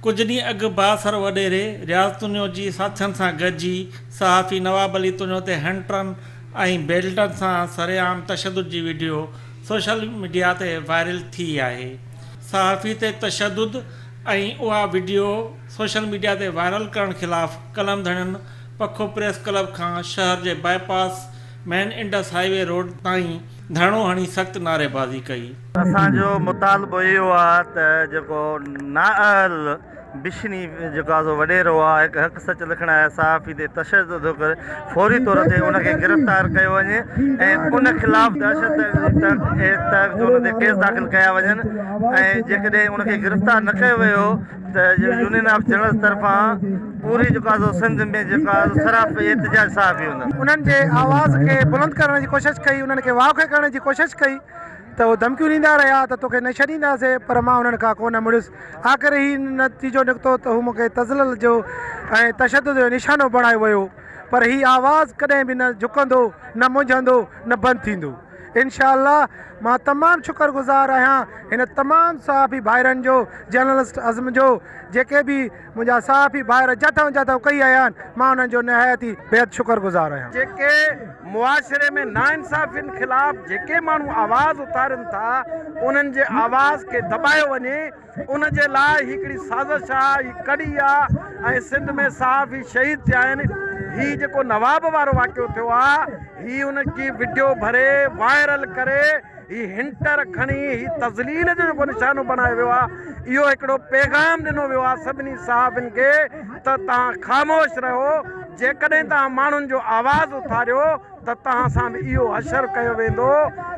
कुछ ॾींहं अॻु बासर वॾेरे रियाज़ तुनियो जी साथियुनि सां गॾिजी सहाफ़ी नवाब अली तुनियो ते हैंडट्रन ऐं बेल्टनि सां सरेआम तशदुद जी वीडियो सोशल मीडिया ते वायरल थी आहे। सहाफ़ी ते तशदुद ऐं उहा वीडियो सोशल मीडिया ते वायरल करण ख़िलाफ़ कलम धणियुनि पखो प्रेस क्लब खां शहर जे bypass main Indus highway road ताईं धरणो हणी सख़्त नारेबाज़ी कई। असांजो मुतालबो इहो आहे त जेको नाअहल बिशनी जेको आहे वॾेरो आहे हिकु हक़ सच लिखण आहे सहाफ़ी ते तशदुद करे फौरी तौर ते उनखे गिरफ़्तार कयो वञे ऐं उन ख़िलाफ़ दहशत जो उन ते केस दाख़िल कया वञनि ऐं जेकॾहिं उनखे गिरफ़्तार न कयो वियो त यूनियन ऑफ जर्नलिस्ट तरफ़ां पूरी जेको आहे सिंध में जेको आहे सराफ़ एहतजाज सहाफ़ी हूंदा। उन्हनि जे आवाज़ खे बुलंद करण जी कोशिशि कई, उन्हनि खे वाक़ करण जी कोशिशि कई त उहे धमकियूं ॾींदा रहिया त तोखे न छॾींदासीं, पर मां उन्हनि खां कोन मुड़ियुसि। आख़िर ही नतीजो निकितो त हू मूंखे तज़लल जो ऐं तशदुद जो निशानो बणायो वियो, पर ही आवाज़ कॾहिं बि न झुकंदो, न मुंझंदो, न बंदि थींदो। इंशाअल्लाह मां तमामु शुक्रगुज़ार आहियां हिन तमामु सहाफ़ी भाइरनि जो, जर्नलिस्ट अज़म जो, जेके बि मुंहिंजा सहाफ़ी भाइर जथऊं जथऊं कई आया आहिनि, मां उन्हनि जो निहायत ई बेहद शुक्रगुज़ार आहियां। जेके मुआशरे में नाइंसाफ़ियुनि ख़िलाफ़ जेके माण्हू आवाज़ उतारनि था उन्हनि जे आवाज़ खे दॿायो वञे, उन जे लाइ हिकिड़ी साज़िश आहे, ही कड़ी आहे ऐं सिंध में सहाफ़ी शहीद थिया आहिनि। ही जेको नवाब वारो वाक़ियो थियो आहे, ही उनजी वीडियो भरे वायरल करे ही हिंटर खणी ही तज़लील जो जेको निशानो बणायो वियो आहे, इहो हिकिड़ो पैगाम ॾिनो वियो आहे सभिनी सहाफ़ियुनि खे त तव्हां ख़ामोश रहो। जेकॾहिं तव्हां माण्हुनि जो आवाज़ उथारियो त तव्हां सां बि इहो हशर कयो वेंदो।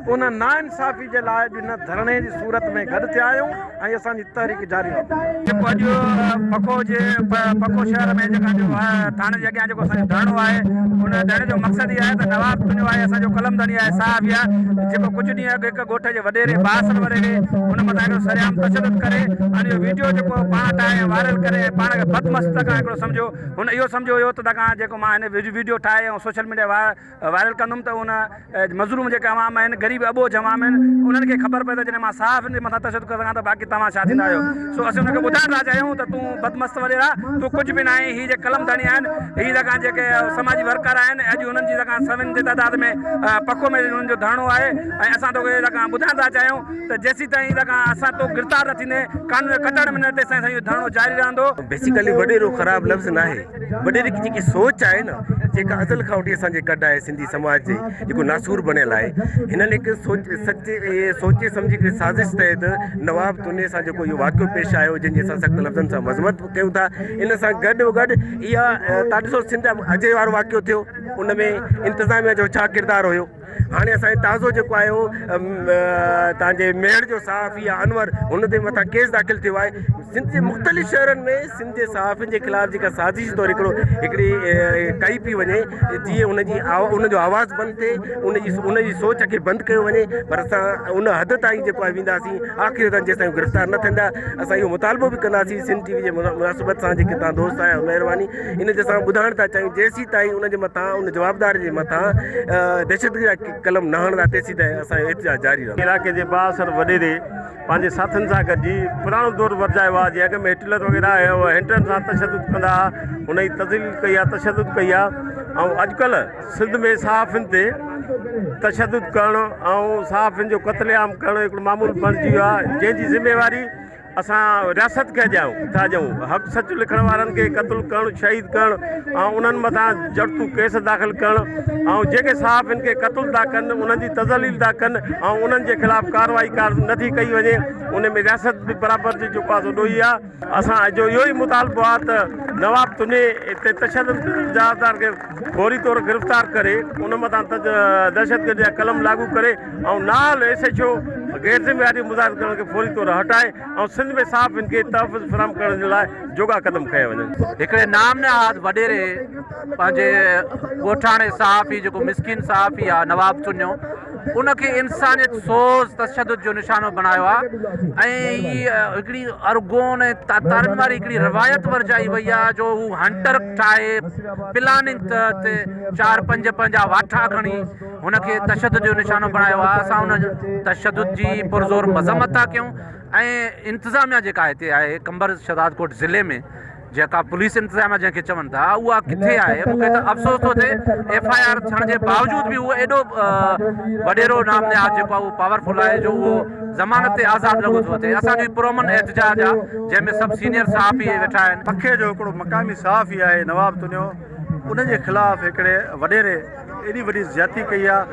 उन नाइंसाफ़ी जे लाइ इन धरणे जी सूरत में गॾु थिया आहियूं ऐं असांजी तहरीक जारी आहे। जेको अॼु पको शहर में जेका जो आहे थाणे जे अॻियां जेको असांजो धरणो आहे, उन धरणे जो मक़सदु इहो आहे त नवाब तुनियो आहे असांजो कलमधनी आहे सहाफ़ी आहे, जेको कुझु ॾींहं अॻु हिकु ॻोठ जे वॾेरे बासर वॾेरे उन मथां हिकिड़ो सरेआम तशदुद करे ऐं इहो वीडियो जेको पाण ठाहे वायरल करे पाण खे बदमस्त तक हिकिड़ो सम्झो, हुन इहो सम्झो हुयो त तव्हां जेको मां हिन वीडियो ठाहे ऐं सोशल मीडिया वायरल कंदुमि त उन मज़लूम जेके अवाम आहिनि, ग़रीब अबोझ अवाम आहिनि, उन्हनि खे ख़बर पए त जॾहिं मां सहाफ़ियुनि जे मथां तशदुद करां त बाक़ी तव्हां छा थींदा आहियो। सो असीं हुनखे ॿुधाइण था चाहियूं त तूं बदमस्त वॾेरा, तूं कुझु बि न आहे। हीअ जे कलम धणी आहिनि, हीअ जेका जेके समाजी वर्कर आहिनि, अॼु हुननि जी जेका सभिनि जे तइदाद में पको में हुननि जो धरणो आहे ऐं असां तोखे जेका ॿुधाइण था चाहियूं त जेसीं ताईं जेका असां तो गिरफ़्तार न थींदे कानून कटण में न तेसिताईं असांजो धरणो जारी रहंदो। बेसिकली वॾेरो ख़राबु लफ़्ज़ न आहे, वॾेरे की जेकी सोच आहे न, जेका अज़ल खां वठी असांजे गॾु आहे सिंधी समाज जे जेको नासूर बणियल आहे, हिननि हिकु सोचे सम्झी करे साज़िश तहत नवाब तुने सां जेको इहो वाक़ियो पेश आयो, जंहिंजी असां सख़्तु लफ़्ज़नि सां मज़मत कयूं था, इन सां गॾो गॾु इहा तव्हां ॾिसो सिंध अजय वारो वाक़ियो थियो, उन में इंतिज़ामिया जो छा किरदारु हुयो। हाणे असांजो ताज़ो जेको आहे तव्हांजे मेड़ जो सहाफ़ी आहे अनवर, हुन ते मथां केस दाख़िल थियो आहे। सिंध जे मुख़्तलिफ़ शहरनि में सिंध जे सहाफ़ियुनि जे ख़िलाफ़ु जेका साज़िश तौरु हिकिड़ी कई पई वञे, जीअं उनजो आवाज़ बंदि थिए, उनजी सोच खे बंदि कयो वञे, पर असां उन हद ताईं जेको आहे वेंदासीं आख़िर ताईं जेसिताईं गिरफ़्तार न थींदा। असां इहो मुतालबो बि कंदासीं सिंध टीवी जे मुनासिबत सां, जेके तव्हां दोस्त आहियो महिरबानी इन ते असां ॿुधाइण था चाहियूं, जेसीं ताईं उनजे मथां उन जवाबदार जे मथां दहशतगर्दी कलम न हणंदा तेसीं ताईं असांजो एहतजाज जारी रहंदो। इलाइक़े जे बासर वॾेरे पंहिंजे साथियुनि सां गॾिजी पुराणो दौरु वरजायो आहे, जीअं अॻ में हिटलर वग़ैरह हिंटरनि सां तशदुद कंदा हुआ, हुन जी तज़लील कई आहे, तशदुद कई आहे। ऐं अॼुकल्ह सिंध में सहाफ़ियुनि ते तशदुद करणु ऐं सहाफ़ियुनि जो क़त्लेआम करणु हिकिड़ो मामूल बणिजी वियो आहे, जंहिंजी ज़िम्मेवारी असां रियासत खे था ॾियूं। हक़ सच लिखण वारनि खे क़त्ल करणु, शहीद करणु ऐं उन्हनि मथां जड़तू केस दाख़िल करणु ऐं जेके सहाफ़ियुनि खे क़त्ल था कनि, उन्हनि जी तज़लील था कनि ऐं उन्हनि जे ख़िलाफ़ु कार्रवाई नथी कई वञे, उन में रियासत बि बराबरि जी जेको आहे सो ॾोही आहे। असां जो इहो ई मुतालबो आहे त नवाब तुने ते तशदुद जवाबदार खे फौरी तौरु गिरफ़्तार करे उन मथां दहशतगर्दी जा कलम लागू करे ऐं नाल SHO गैर ज़िम्मेवारी मुज़ाहिर करण खे फौरी तौरु हटाए ऐं सिंध में सहाफ़ियुनि खे तहफ़ुज़ फराहम करण जे लाइ जोगा क़दम खया वञनि। हिकिड़े नामनहाद वॾेरे पंहिंजे ॻोठाणे सहाफ़ी जेको मिसकिन सहाफ़ी आहे नवाब तुनियो, उनखे इंसानियत सोज़ तशद्दुद जो निशानो बणायो आहे ऐं हिकिड़ी अरगोन ऐं तारीन वारी हिकिड़ी रिवायत वरजाई वई आहे जो हू हंटर ठाहे प्लानिंग ते 4-5 पंहिंजा वाठा खणी हुनखे तशद्दुद जो निशानो बणायो आहे। असां हुन तशद्दुद जी पुरज़ोर मज़म्मत था कयूं ऐं इंतिज़ामिया जेका हिते आहे कंबर शहदादकोट ज़िले में जेका पुलिस इंतिज़ामिया जंहिंखे चवनि था उहा किथे आहे। मूंखे त अफ़सोस थो थिए FIR थियण जे बावजूद बि उहो एॾो वॾेरो नामनिहाद जेको आहे उहो पावरफुल आहे जो उहो ज़मानत ते आज़ादु लॻो थो थिए। असांजो पुरअमन एहतजाज आहे जंहिंमें सभु सीनियर सहाफ़ी वेठा आहिनि। पखे जो हिकिड़ो मक़ामी सहाफ़ी आहे नवाब तुनियो, उनजे ख़िलाफ़ु हिकिड़े वॾेरे एॾी वॾी ज़्यादती कई आहे,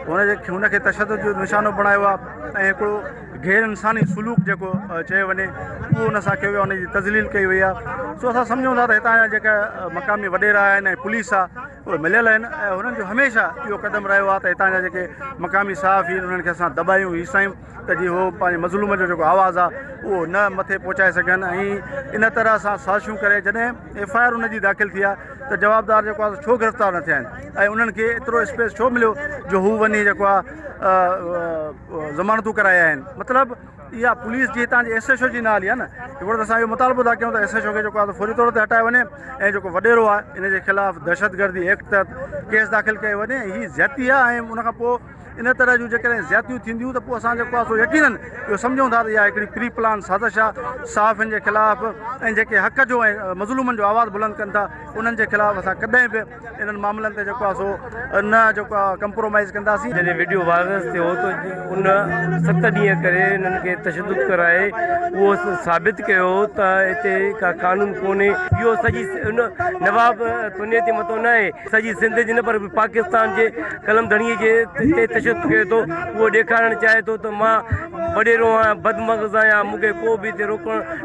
हुनखे तशद्दुद जो निशानो बणायो आहे ऐं हिकिड़ो गैर इंसानी सलूक जेको चयो वञे उहो हुन सां कयो वियो, हुनजी तज़लील कई वई आहे। सो असां सम्झूं था त हितां जा जेका मक़ामी वॾेरा आहिनि ऐं पुलिस आहे उहे मिलियल आहिनि ऐं हुननि जो हमेशह इहो क़दम रहियो आहे त हितां जा जेके मक़ामी सहाफ़ी आहिनि उन्हनि खे असां दॿायूं हीसायूं त जी उहो पंहिंजे मज़लूम जो जेको आवाज़ु आहे उहो न मथे पहुचाए सघनि। ऐं इन तरह सां साज़िशूं करे जॾहिं FIR उनजी दाख़िल थी आहे त जवाबदार जेको आहे छो गिरफ़्तार न थिया आहिनि ऐं उन्हनि खे एतिरो स्पेस छो मिलियो जो हू वञी जेको आहे ज़मानतूं कराया आहिनि। मतिलबु इहा पुलिस जी हितां जी SHO जी नाल आहे न, हिकिड़ो त असां इहो मुतालबो था कयूं त SHO खे जेको आहे फौरी तौर ते हटाए वञे ऐं जेको वॾेरो आहे इन जे ख़िलाफ़ु दहशतगर्दी एक्ट तहत केस दाख़िल कयो वञे। हीअ ज़्यादती आहे ऐं उनखां पोइ इन तरह जूं जेकॾहिं ज़्यादतियूं थींदियूं त पोइ असां जेको आहे सो यकीनन इहो सम्झूं था त इहा हिकिड़ी प्री प्लान साज़िश आहे सहाफ़ियुनि जे ख़िलाफ़ु ऐं जेके हक़ जो ऐं मज़लूमनि जो आवाज़ु बुलंद कनि था उन्हनि जे ख़िलाफ़ु असां कॾहिं बि इन्हनि मामलनि ते जेको आहे सो न जेको आहे कंप्रोमाइज़ कंदासीं। जॾहिं वीडियो वायरल थियो त उन 7 ॾींहं करे हिननि खे तशद्दुद कराए उहो साबित कयो त हिते का कानून कोन्हे। इहो सॼी उन नवाब तुनिया ते मथो न आहे, सॼी सिंध जी न पर पाकिस्तान जे कलमधणीअ जे ते तशद्दुद करे थो। उहो ॾेखारणु चाहे थो त मां वॾेरो आहियां, बदमग़ज़ आहियां, मूंखे को बि हिते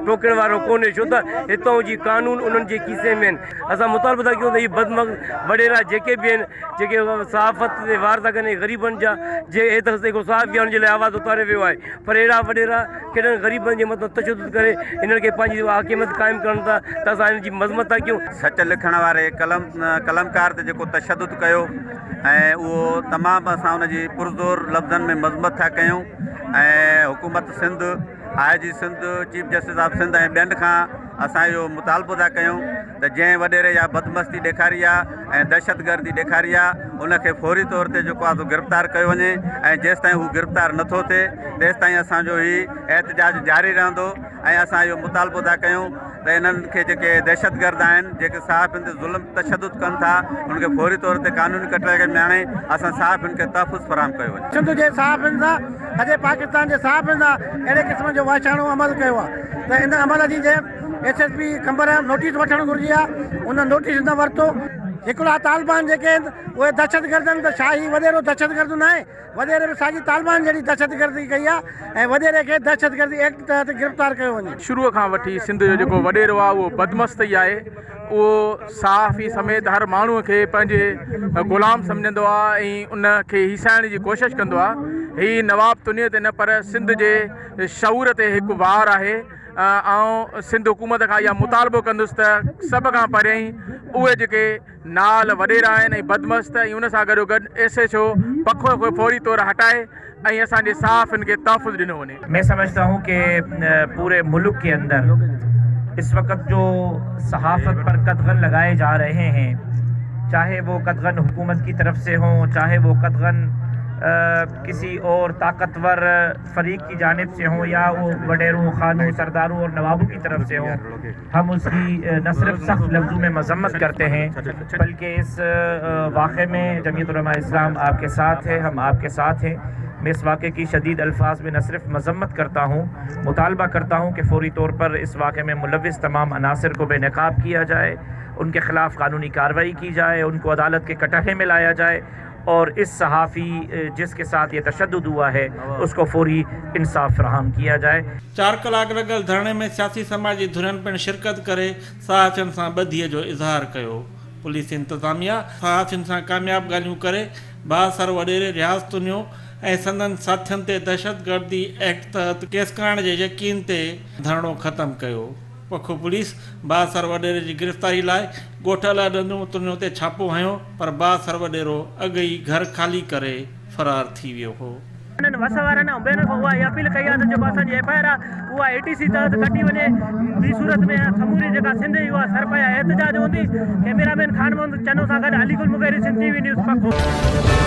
टोकण वारो कोन्हे, छो त हितां जी कानून उन्हनि जे खीसे में आहिनि। असां मुतालबो था कयूं त हीअ बदमग़ज़ वॾेरा जेके बि आहिनि जेके सहाफ़त ते वार था कनि ग़रीबनि जा जे एतिरो जेको सहाफ़ी आहे हुन जे लाइ आवाज़ु उतारे वियो आहे, पर अहिड़ा वॾेरा केॾनि ग़रीबनि जे मथां तशद्दुद करे हिननि खे पंहिंजी हाकिमियत क़ाइमु कनि था त असां हिन जी मज़म्मत था कयूं। सच लिखण वारे कलमकार ते जेको तशद्दुद कयो ऐं उहो तमामु असां हुनजी पुरज़ोर लफ़्ज़नि में मज़म्मत था कयूं ऐं हुकूमत Sindh, IG Sindh, chief justice of Sindh ऐं ॿियनि खां असां इहो मुतालबो था कयूं त जंहिं वॾेरे या बदमस्ती ॾेखारी आहे ऐं दहशतगर्दी ॾेखारी आहे उनखे फौरी तौर ते जेको आहे गिरफ़्तार कयो वञे ऐं जेसिताईं हू गिरफ़्तार नथो थिए तेसिताईं असांजो हीउ एहतजाज जारी रहंदो ऐं असां इहो मुतालबो था कयूं त इन्हनि खे जेके दहशतगर्द आहिनि जेके सहाफ़ियुनि ते ज़ुल्म तशद्दुद कनि था उनखे फौरी तौर ते कानूनी कटघरे में आणे असां सहाफ़ियुनि खे तहफ़ुज़ फराहम कयो वञे। सिंध जे सहाफ़ियुनि सां अॼु पाकिस्तान जे सहाफ़ियुनि सां अहिड़े क़िस्म जो वाछाणो अमल कयो आहे त इन अमल जी SSP कंबर नोटिस वठणु घुरिजे आहे, उन नोटिस न वरितो। हिकिड़ा तालिबान जेके आहिनि उहे दहशतगर्द आहिनि त छा ही वॾेरो दहशतगर्द न आहे, वॾेरे बि साॻी तालिबान जहिड़ी दहशतगर्दी कई आहे ऐं वॾेरे खे दहशतगर्दी एक्ट तहत गिरफ़्तार कयो वञे। शुरूअ खां वठी सिंध जो जेको वॾेरो आहे उहो बदमस्त ई आहे। उहो सहाफ़ी समेत हर माण्हूअ खे पंहिंजे ग़ुलाम सम्झंदो आहे ऐं उनखे हिसाइण जी कोशिशि कंदो आहे। हीअ नवाब तुनिया ते न पर सिंध जे शऊर ते हिकु वार आहे ऐं सिंध हुकूमत खां इहा मुतालबो कंदुसि त सभ खां पहिरियों ई उहे जेके नाल वॾेरा आहिनि ऐं बदमस्त ऐं उन सां गॾोगॾु SHO पखो खे फौरी तौर हटाए ऐं असांजे सहाफ़ियुनि खे तहफ़ुज़ ॾिनो वञे। मैं समझता हूँ कि पूरे मुल्क के अंदर इस वक्त जो सहाफ़त पर कदगन लगाए जा रहे हैं, चाहे वो कदगन हुकूमत की तरफ से हों, चाहे वो कदगन किसी और ताकतवर फरीक की जानिब से हों या वो वडेरों, खानों, सरदारों और नवाबों की तरफ से हों, हम उसकी न सिर्फ सख्त लफ्ज़ों में मजम्मत करते हैं बल्कि इस वाक़े में जमीयत उलमा इस्लाम आपके साथ है, हम आपके साथ हैं। मैं इस वाक़े की शदीद अल्फाज में न सिर्फ मजम्मत करता हूँ, मुतालबा करता हूँ कि फ़ौरी तौर पर इस वाक़े में मुलव्विस तमाम अनासर को बेनकाब किया जाए, उनके ख़िलाफ़ कानूनी कार्रवाई की जाए, उनको अदालत के कटघरे में लाया जाए और इस सहाफ़ी जिसके साथ ये तशद्दुद हुआ है उसको फौरी इंसाफ फराहम किया जाए। 4 कलाक लॻल धरणे में सियासी समाज जी धुरियुनि पिणु शिरकत करे सहाफ़ियुनि सां ॿधीअ जो इज़हार कयो। पुलिस इंतिज़ामिया सहाफ़ियुनि सां कामयाब ॻाल्हियूं करे बासर वॾेरे रियाज़ तुनियो ऐं संदनि साथियुनि ते दहशतगर्दी एक्ट तहत केस करण जे यकीन ते धरणो ख़तमु कयो। पखो पुलिस बासर वॾेरे जी गिरफ़्तारी लाइ ॻोठ लाइ ॾंदूं तुनियो ते छापो हयो पर बासर वॾेरो अॻु ई घर ख़ाली करे फ़रार थी वियो हो। हिननि वस वारनि ऐं ॿियनि खां उहा अपील कई आहे त जेको असांजी FIR आहे उहा ATC तहत कटी वञे। ॿी सूरत में समूरी जेका सिंध जी उहा सरपया एहतजाज हूंदी। कैमरामैन खान मोहम्मद चनो सां गॾु अलीगुल मुगैरी, सिंध TV न्यूज़ पको।